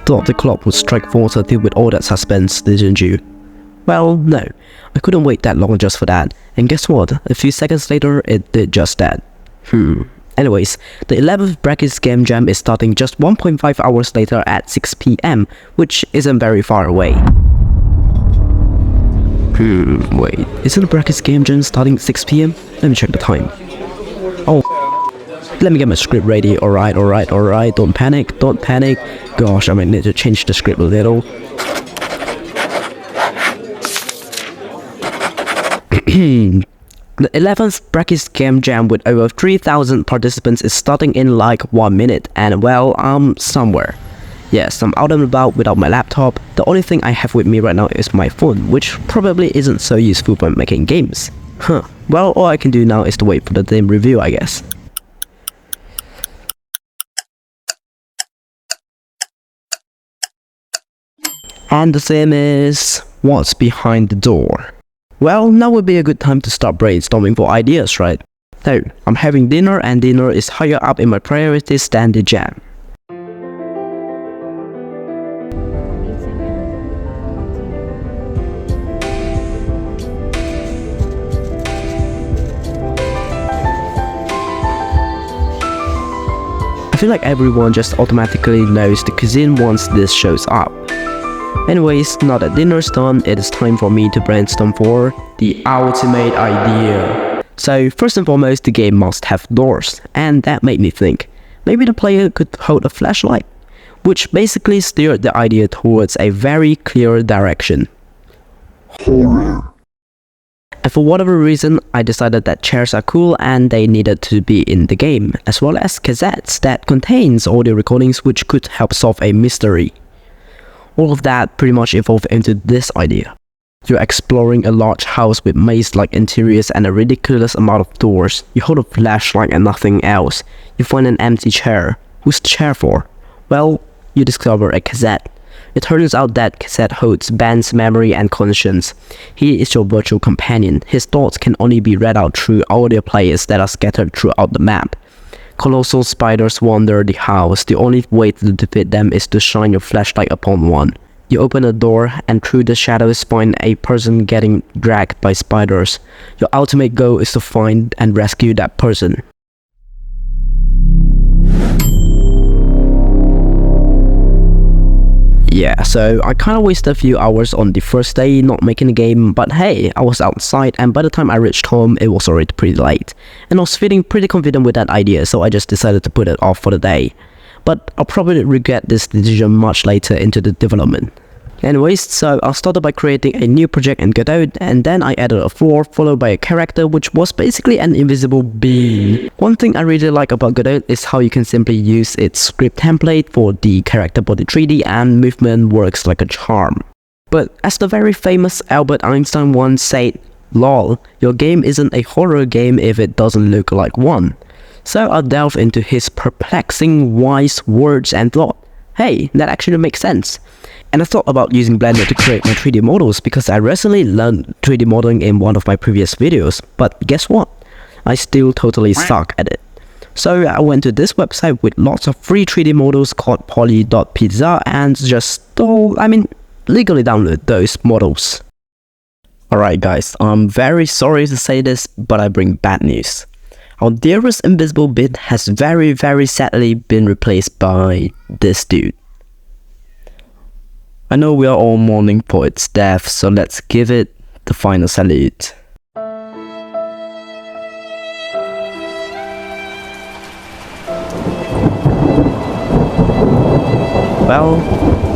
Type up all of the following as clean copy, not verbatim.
Thought the clock would strike 4 to deal with all that suspense, didn't you? Well, no. I couldn't wait that long just for that. And guess what? A few seconds later, it did just that. Anyways, the 11th Brackeys Game Jam is starting just 1.5 hours later at 6 PM, which isn't very far away. Wait, isn't the Brackeys Game Jam starting at 6 PM? Let me check the time. Oh, let me get my script ready. Alright, don't panic. Gosh, I might need to change the script a little. The 11th Brackeys Game Jam with over 3,000 participants is starting in like 1 minute, and well, I'm somewhere. Yes, I'm out and about without my laptop. The only thing I have with me right now is my phone, which probably isn't so useful when making games. Well, all I can do now is to wait for the game review, I guess. And the theme is, what's behind the door? Well, now would be a good time to start brainstorming for ideas, right? So, I'm having dinner, and dinner is higher up in my priorities than the jam. I feel like everyone just automatically knows the cuisine once this shows up. Anyways, now that dinner's done, it is time for me to brainstorm for the ultimate idea. So first and foremost, the game must have doors, and that made me think, maybe the player could hold a flashlight, which basically steered the idea towards a very clear direction. Horror. And for whatever reason, I decided that chairs are cool and they needed to be in the game, as well as cassettes that contains audio recordings which could help solve a mystery. All of that pretty much evolved into this idea. You're exploring a large house with maze-like interiors and a ridiculous amount of doors. You hold a flashlight and nothing else. You find an empty chair. Who's the chair for? Well, you discover a cassette. It turns out that cassette holds Ben's memory and conscience. He is your virtual companion. His thoughts can only be read out through audio players that are scattered throughout the map. Colossal spiders wander the house. The only way to defeat them is to shine your flashlight upon one. You open a door, and through the shadows find a person getting dragged by spiders. Your ultimate goal is to find and rescue that person. Yeah, so I kinda wasted a few hours on the first day not making the game, but hey, I was outside, and by the time I reached home, it was already pretty late. And I was feeling pretty confident with that idea, so I just decided to put it off for the day. But I'll probably regret this decision much later into the development. Anyways, so I started by creating a new project in Godot, and then I added a floor followed by a character which was basically an invisible being. One thing I really like about Godot is how you can simply use its script template for the character body 3D and movement works like a charm. But as the very famous Albert Einstein once said, "Lol, your game isn't a horror game if it doesn't look like one." So I delved into his perplexing wise words and thought, hey, that actually makes sense. And I thought about using Blender to create my 3D models because I recently learned 3D modeling in one of my previous videos, but guess what? I still totally suck at it. So I went to this website with lots of free 3D models called poly.pizza and just legally download those models. Alright guys, I'm very sorry to say this, but I bring bad news. Our dearest invisible bit has very sadly been replaced by this dude. I know we are all mourning for its death, so let's give it the final salute. Well,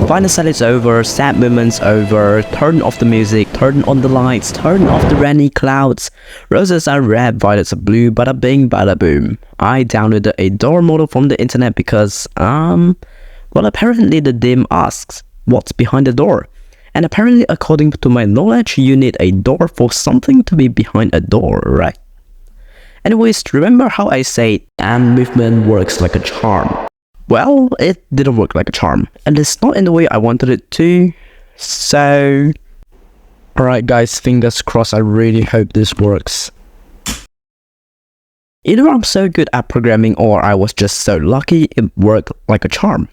final salute's over, sad moments over, turn off the music, turn on the lights, turn off the rainy clouds. Roses are red, violets are blue, bada bing, bada boom. I downloaded a door model from the internet because, well, apparently the dim asks, what's behind the door? And apparently, according to my knowledge, you need a door for something to be behind a door, right? Anyways, remember how I said, and movement works like a charm? Well, it didn't work like a charm, and it's not in the way I wanted it to, so... Alright guys, fingers crossed, I really hope this works. Either I'm so good at programming or I was just so lucky it worked like a charm.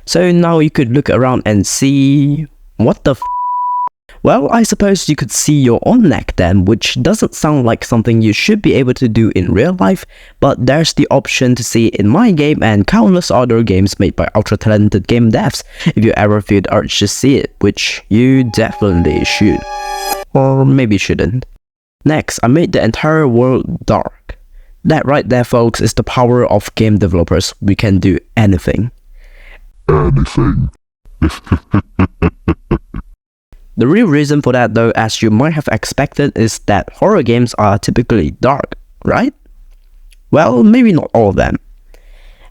So now you could look around and see... what the f? Well, I suppose you could see your own neck then, which doesn't sound like something you should be able to do in real life, but there's the option to see it in my game and countless other games made by ultra talented game devs if you ever feel the urge to see it, which you definitely should. Or maybe shouldn't. Next, I made the entire world dark. That right there, folks, is the power of game developers. We can do anything. Anything. The real reason for that though, as you might have expected, is that horror games are typically dark, right? Well, maybe not all of them.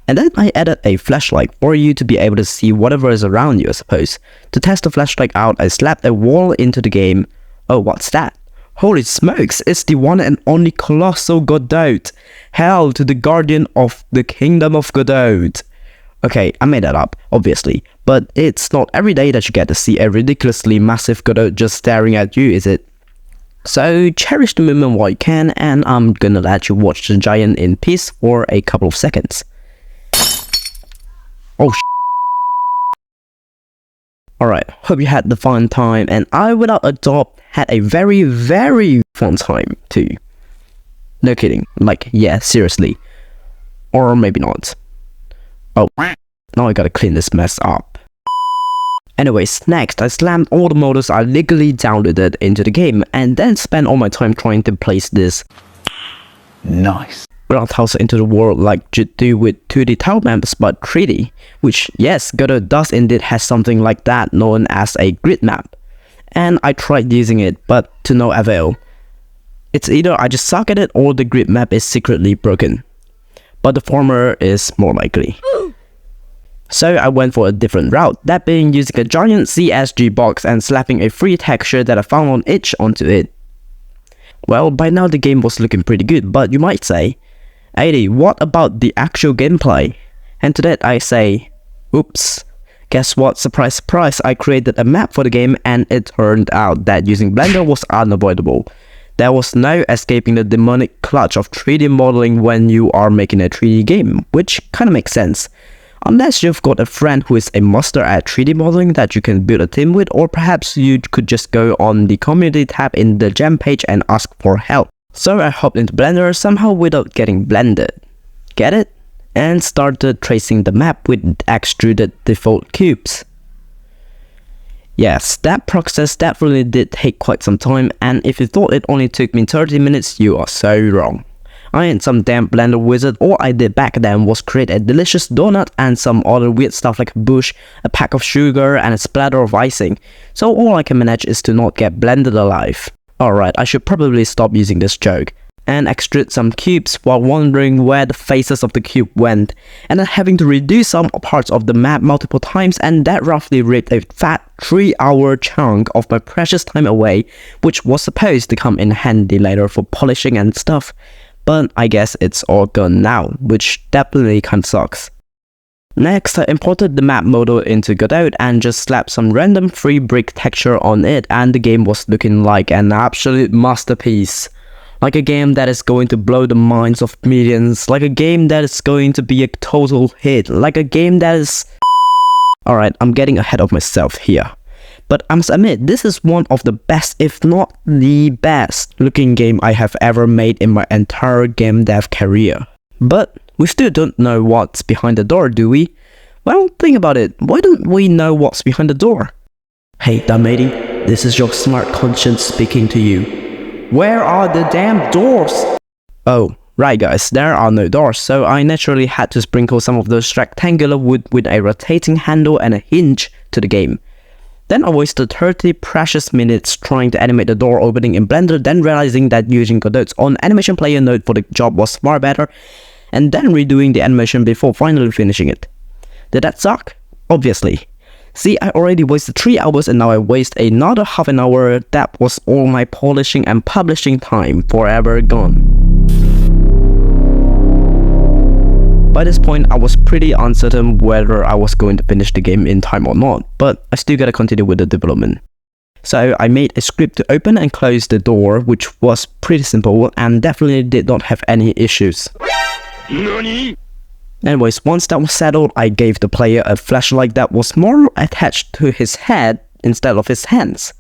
And then I added a flashlight for you to be able to see whatever is around you, I suppose. To test the flashlight out, I slapped a wall into the game. Oh, what's that? Holy smokes, it's the one and only Colossal Godot. Hail to the guardian of the kingdom of Godot. Okay, I made that up, obviously, but it's not every day that you get to see a ridiculously massive Godot just staring at you, is it? So cherish the moment while you can, and I'm gonna let you watch the giant in peace for a couple of seconds. Oh Alright, hope you had the fun time, and I without a doubt had a very, very fun time too. No kidding, like yeah, seriously. Or maybe not. Oh, now I gotta clean this mess up. Anyways, next I slammed all the models I legally downloaded into the game and then spent all my time trying to place this Nice. ground house into the world like you do with 2D tile maps but 3D, which yes, Godot does indeed have something like that known as a grid map. And I tried using it, but to no avail. It's either I just suck at it or the grid map is secretly broken. But the former is more likely. So I went for a different route, that being using a giant CSG box and slapping a free texture that I found on itch onto it. Well, by now the game was looking pretty good, but you might say, "Adi, what about the actual gameplay?" And to that I say, oops. Guess what? Surprise, surprise, I created a map for the game and it turned out that using Blender was unavoidable. There was no escaping the demonic clutch of 3D modeling when you are making a 3D game, which kinda makes sense. Unless you've got a friend who is a master at 3D modeling that you can build a team with, or perhaps you could just go on the community tab in the Jam page and ask for help. So I hopped into Blender somehow without getting blended. Get it? And started tracing the map with extruded default cubes. Yes, that process definitely did take quite some time, and if you thought it only took me 30 minutes, you are so wrong. I ain't some damn Blender wizard. All I did back then was create a delicious donut and some other weird stuff like a bush, a pack of sugar, and a splatter of icing. So all I can manage is to not get blended alive. Alright, I should probably stop using this joke. And extrude some cubes while wondering where the faces of the cube went, and then having to redo some parts of the map multiple times, and that roughly ripped a fat 3-hour chunk of my precious time away, which was supposed to come in handy later for polishing and stuff. But I guess it's all gone now, which definitely kinda sucks. Next, I imported the map model into Godot and just slapped some random free brick texture on it, and the game was looking like an absolute masterpiece. Like a game that is going to blow the minds of millions, like a game that is going to be a total hit, like a game that is... Alright, I'm getting ahead of myself here. But I must admit, this is one of the best, if not the best, looking game I have ever made in my entire game dev career. But we still don't know what's behind the door, do we? Well, think about it, why don't we know what's behind the door? Hey dumb matey, this is your smart conscience speaking to you. Where are the damn doors? Oh, right guys, there are no doors, so I naturally had to sprinkle some of those rectangular wood with a rotating handle and a hinge to the game. Then I wasted 30 precious minutes trying to animate the door opening in Blender, then realizing that using Godot's own animation player node for the job was far better, and then redoing the animation before finally finishing it. Did that suck? Obviously. See, I already wasted 3 hours and now I waste another half an hour. That was all my polishing and publishing time forever gone. By this point, I was pretty uncertain whether I was going to finish the game in time or not, but I still gotta continue with the development. So I made a script to open and close the door, which was pretty simple and definitely did not have any issues. NANI? Anyways, once that was settled, I gave the player a flashlight that was more attached to his head instead of his hands.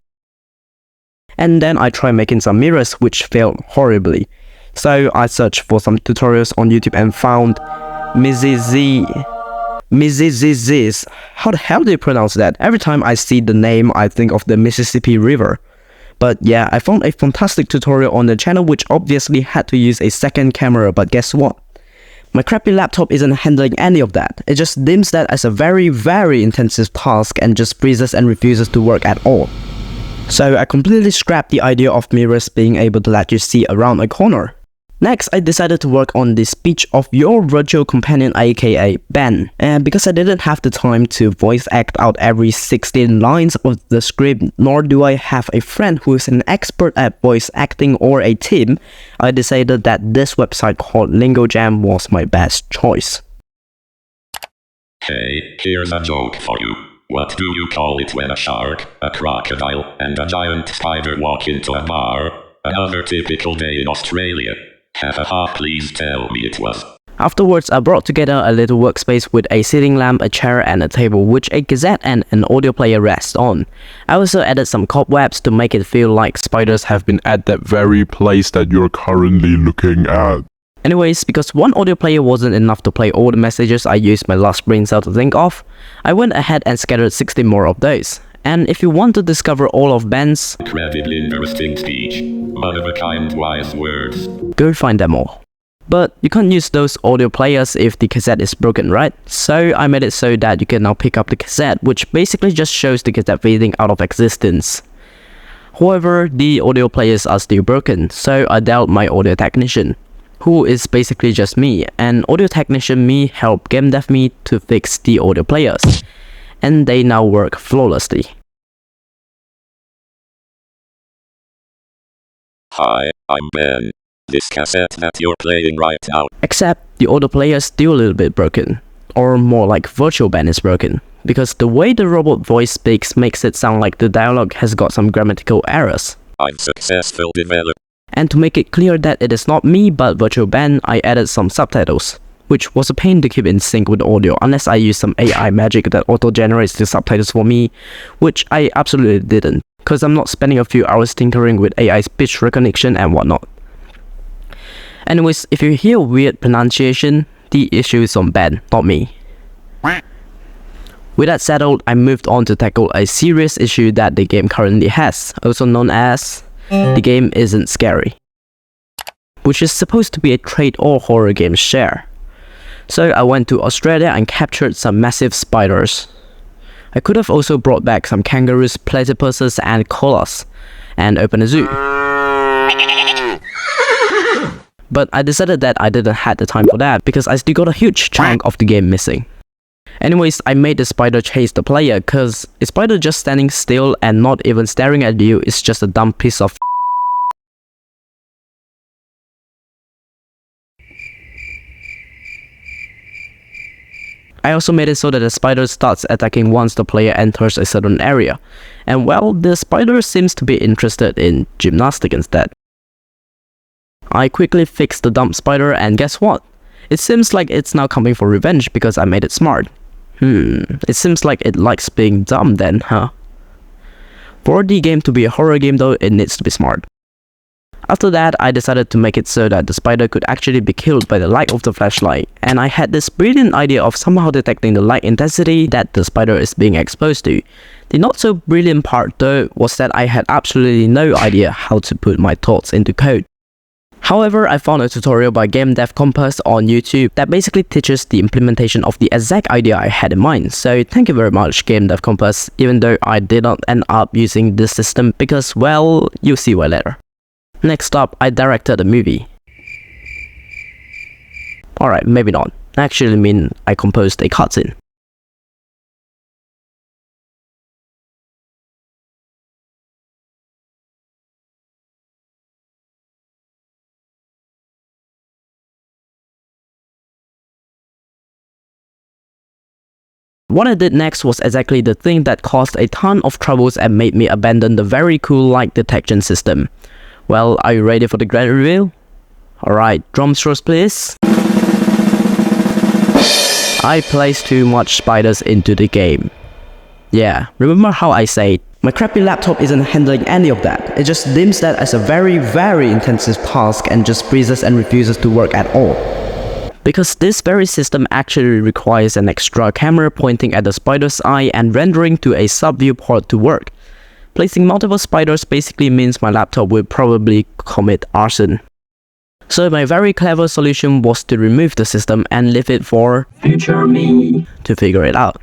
And then I tried making some mirrors, which failed horribly. So I searched for some tutorials on YouTube and found Mizizizis. How the hell do you pronounce that? Every time I see the name, I think of the Mississippi River. But yeah, I found a fantastic tutorial on the channel which obviously had to use a second camera, but guess what? My crappy laptop isn't handling any of that. It just deems that as a very intensive task and just freezes and refuses to work at all. So I completely scrapped the idea of mirrors being able to let you see around a corner. Next, I decided to work on the speech of your virtual companion, aka Ben. And because I didn't have the time to voice act out every 16 lines of the script, nor do I have a friend who is an expert at voice acting or a team, I decided that this website called gamejam was my best choice. Hey, here's a joke for you. What do you call it when a shark, a crocodile, and a giant spider walk into a bar? Another typical day in Australia. Please tell me it was. Afterwards, I brought together a little workspace with a sitting lamp, a chair, and a table which a cassette and an audio player rest on. I also added some cobwebs to make it feel like spiders have been At that very place that you're currently looking at. Anyways, because one audio player wasn't enough to play all the messages I used my last brain cell to think of, I went ahead and scattered 60 more of those. And if you want to discover all of Ben's incredibly interesting speech, one-of-a-kind wise words, go find them all. But you can't use those audio players if the cassette is broken, right? So I made it so that you can now pick up the cassette, which basically just shows the cassette fading out of existence. However, the audio players are still broken, so I dialed my audio technician, who is basically just me, and audio technician me helped game dev me to fix the audio players, and they now work flawlessly. Hi, I'm Ben. This cassette that you're playing right now. Except the audio player is still a little bit broken, or more like virtual Ben is broken, because the way the robot voice speaks makes it sound like the dialogue has got some grammatical errors. I'm successful developer. And to make it clear that it is not me but virtual Ben, I added some subtitles, which was a pain to keep in sync with the audio unless I use some AI magic that auto-generates the subtitles for me, which I absolutely didn't, because I'm not spending a few hours tinkering with AI speech recognition and whatnot. Anyways, if you hear weird pronunciation, the issue is on Ben, not me. With that settled, I moved on to tackle a serious issue that the game currently has, also known as the game isn't scary, which is supposed to be a trait all horror games share. So I went to Australia and captured some massive spiders. I could have also brought back some kangaroos, platypuses, and koalas, and opened a zoo. But I decided that I didn't have the time for that because I still got a huge chunk of the game missing. Anyways, I made the spider chase the player cause a spider just standing still and not even staring at you is just a dumb piece of I also made it so that the spider starts attacking once the player enters a certain area. And well, the spider seems to be interested in gymnastics instead. I quickly fixed the dumb spider and guess what? It seems like it's now coming for revenge because I made it smart. It seems like it likes being dumb then, huh? For the game to be a horror game though, it needs to be smart. After that, I decided to make it so that the spider could actually be killed by the light of the flashlight, and I had this brilliant idea of somehow detecting the light intensity that the spider is being exposed to. The not so brilliant part though was that I had absolutely no idea how to put my thoughts into code. However, I found a tutorial by gamedev Compass on YouTube that basically teaches the implementation of the exact idea I had in mind, so thank you very much gamedev Compass, even though I did not end up using this system because, well, you'll see why later. Next up, I directed a movie. Alright, maybe not. I actually mean I composed a cutscene. What I did next was exactly the thing that caused a ton of troubles and made me abandon the very cool light detection system. Well, are you ready for the grand reveal? Alright, drum strokes please. I placed too much spiders into the game. Yeah, remember how I said, my crappy laptop isn't handling any of that. It just deems that as a very, very intensive task and just freezes and refuses to work at all. Because this very system actually requires an extra camera pointing at the spider's eye and rendering to a sub-viewport to work. Placing multiple spiders basically means my laptop will probably commit arson. So my very clever solution was to remove the system and leave it for future me to figure it out.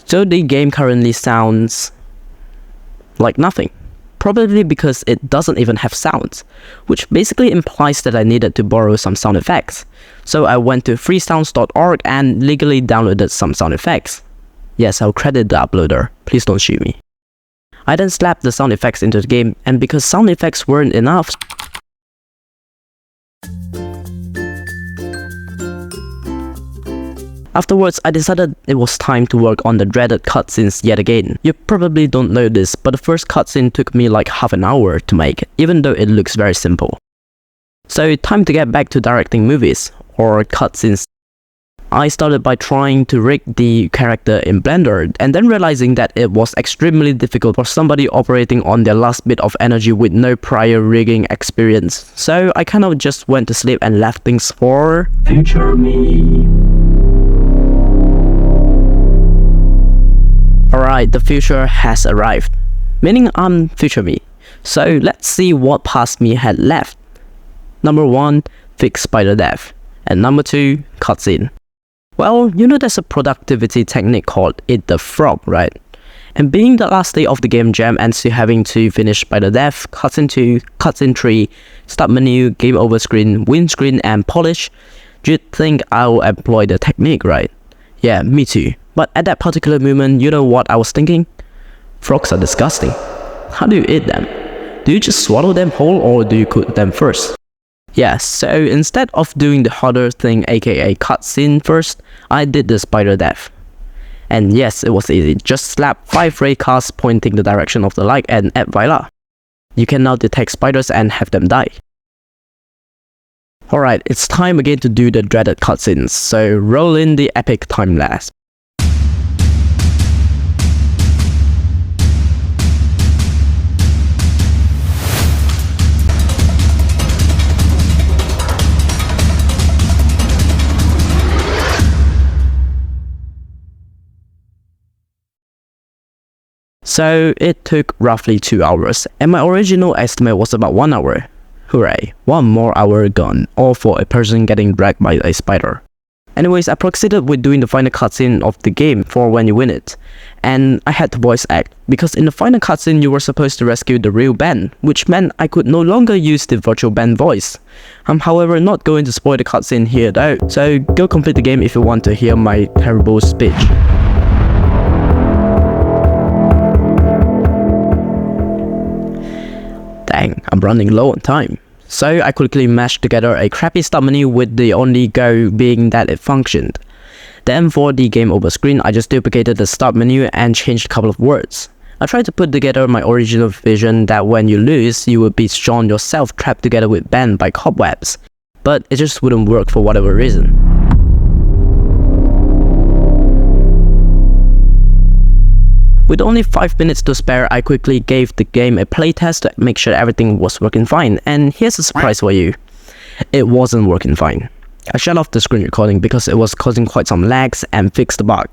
So the game currently sounds like nothing. Probably because it doesn't even have sounds, which basically implies that I needed to borrow some sound effects. So I went to freesounds.org and legally downloaded some sound effects. Yes, I'll credit the uploader, please don't shoot me. I then slapped the sound effects into the game, and because sound effects weren't enough, afterwards, I decided it was time to work on the dreaded cutscenes yet again. You probably don't know this, but the first cutscene took me like half an hour to make, even though it looks very simple. So time to get back to directing movies, or cutscenes. I started by trying to rig the character in Blender, and then realizing that it was extremely difficult for somebody operating on their last bit of energy with no prior rigging experience. So I kind of just went to sleep and left things for future me. Alright, the future has arrived, meaning I'm future me. So let's see what past me had left. Number 1, fix spider dev, and number 2, cutscene. Well, you know there's a productivity technique called eat the frog, right? And being the last day of the game jam and still having to finish spider dev, cutscene 2, cutscene 3, start menu, game over screen, win screen, and polish, you'd think I'll employ the technique, right? Yeah, me too. But at that particular moment, you know what I was thinking? Frogs are disgusting. How do you eat them? Do you just swallow them whole or do you cook them first? Yeah, so instead of doing the harder thing aka cutscene first, I did the spider dev. And yes, it was easy. Just slap 5 ray casts pointing the direction of the light and add voila. You can now detect spiders and have them die. Alright, it's time again to do the dreaded cutscenes, so roll in the epic time-lapse. So it took roughly 2 hours, and my original estimate was about 1 hour. Hooray, 1 more hour gone, all for a person getting dragged by a spider. Anyways, I proceeded with doing the final cutscene of the game for when you win it. And I had to voice act, because in the final cutscene you were supposed to rescue the real Ben, which meant I could no longer use the virtual Ben voice. I'm however not going to spoil the cutscene here though, so go complete the game if you want to hear my terrible speech. Dang, I'm running low on time. So I quickly mashed together a crappy start menu with the only go being that it functioned. Then for the game over screen, I just duplicated the start menu and changed a couple of words. I tried to put together my original vision that when you lose, you would be Sean yourself trapped together with Ben by cobwebs. But it just wouldn't work for whatever reason. With only 5 minutes to spare, I quickly gave the game a playtest to make sure everything was working fine, and here's a surprise for you. It wasn't working fine. I shut off the screen recording because it was causing quite some lags and fixed the bug.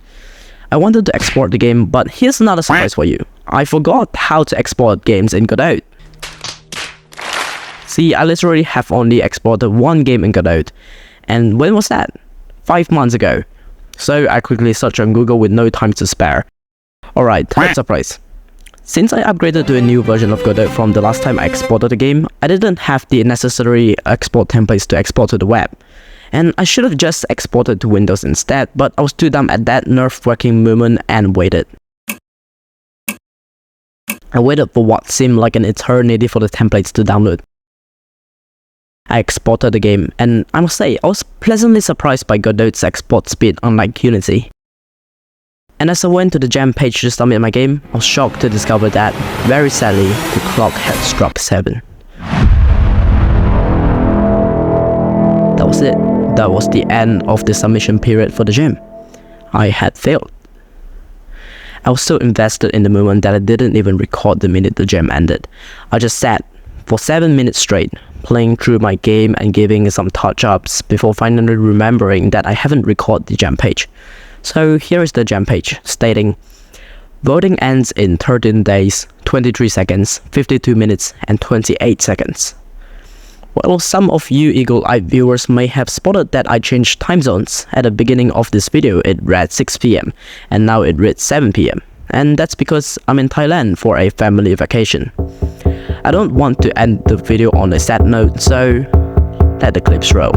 I wanted to export the game, but here's another surprise for you. I forgot how to export games in Godot. See, I literally have only exported 1 game in Godot, and when was that? 5 months ago. So I quickly searched on Google with no time to spare. Alright, surprise. Since I upgraded to a new version of Godot from the last time I exported the game, I didn't have the necessary export templates to export to the web. And I should have just exported to Windows instead, but I was too dumb at that nerve-wracking moment and waited. I waited for what seemed like an eternity for the templates to download. I exported the game, and I must say, I was pleasantly surprised by Godot's export speed unlike Unity. And as I went to the jam page to submit my game, I was shocked to discover that, very sadly, the clock had struck 7. That was it. That was the end of the submission period for the jam. I had failed. I was so invested in the moment that I didn't even record the minute the jam ended. I just sat for 7 minutes straight, playing through my game and giving some touch-ups before finally remembering that I haven't recorded the jam page. So here is the jam page, stating, voting ends in 13 days, 23 seconds, 52 minutes, and 28 seconds. Well, some of you eagle-eyed viewers may have spotted that I changed time zones. At the beginning of this video, it read 6 PM, and now it reads 7 PM. And that's because I'm in Thailand for a family vacation. I don't want to end the video on a sad note, so let the clips roll.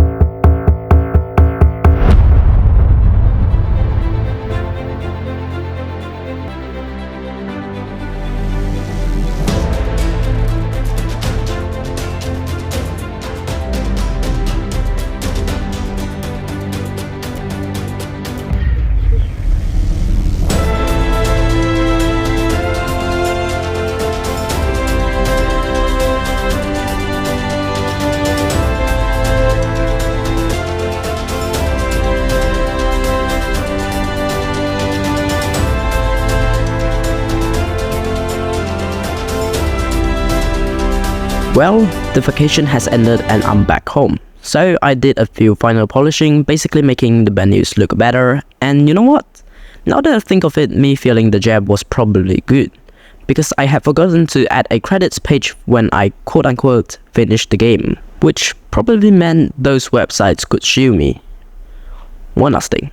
Well, the vacation has ended and I'm back home. So I did a few final polishing, basically making the menus look better. And you know what? Now that I think of it, me feeling the jab was probably good. Because I had forgotten to add a credits page when I quote-unquote finished the game. Which probably meant those websites could sue me. One last thing.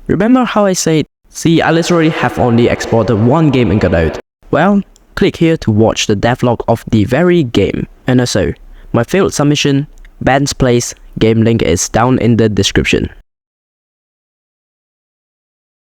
Remember how I said, see, I literally have only exported one game and got out. Well, click here to watch the devlog of the very game. And also, my failed submission, band's place, game link is down in the description.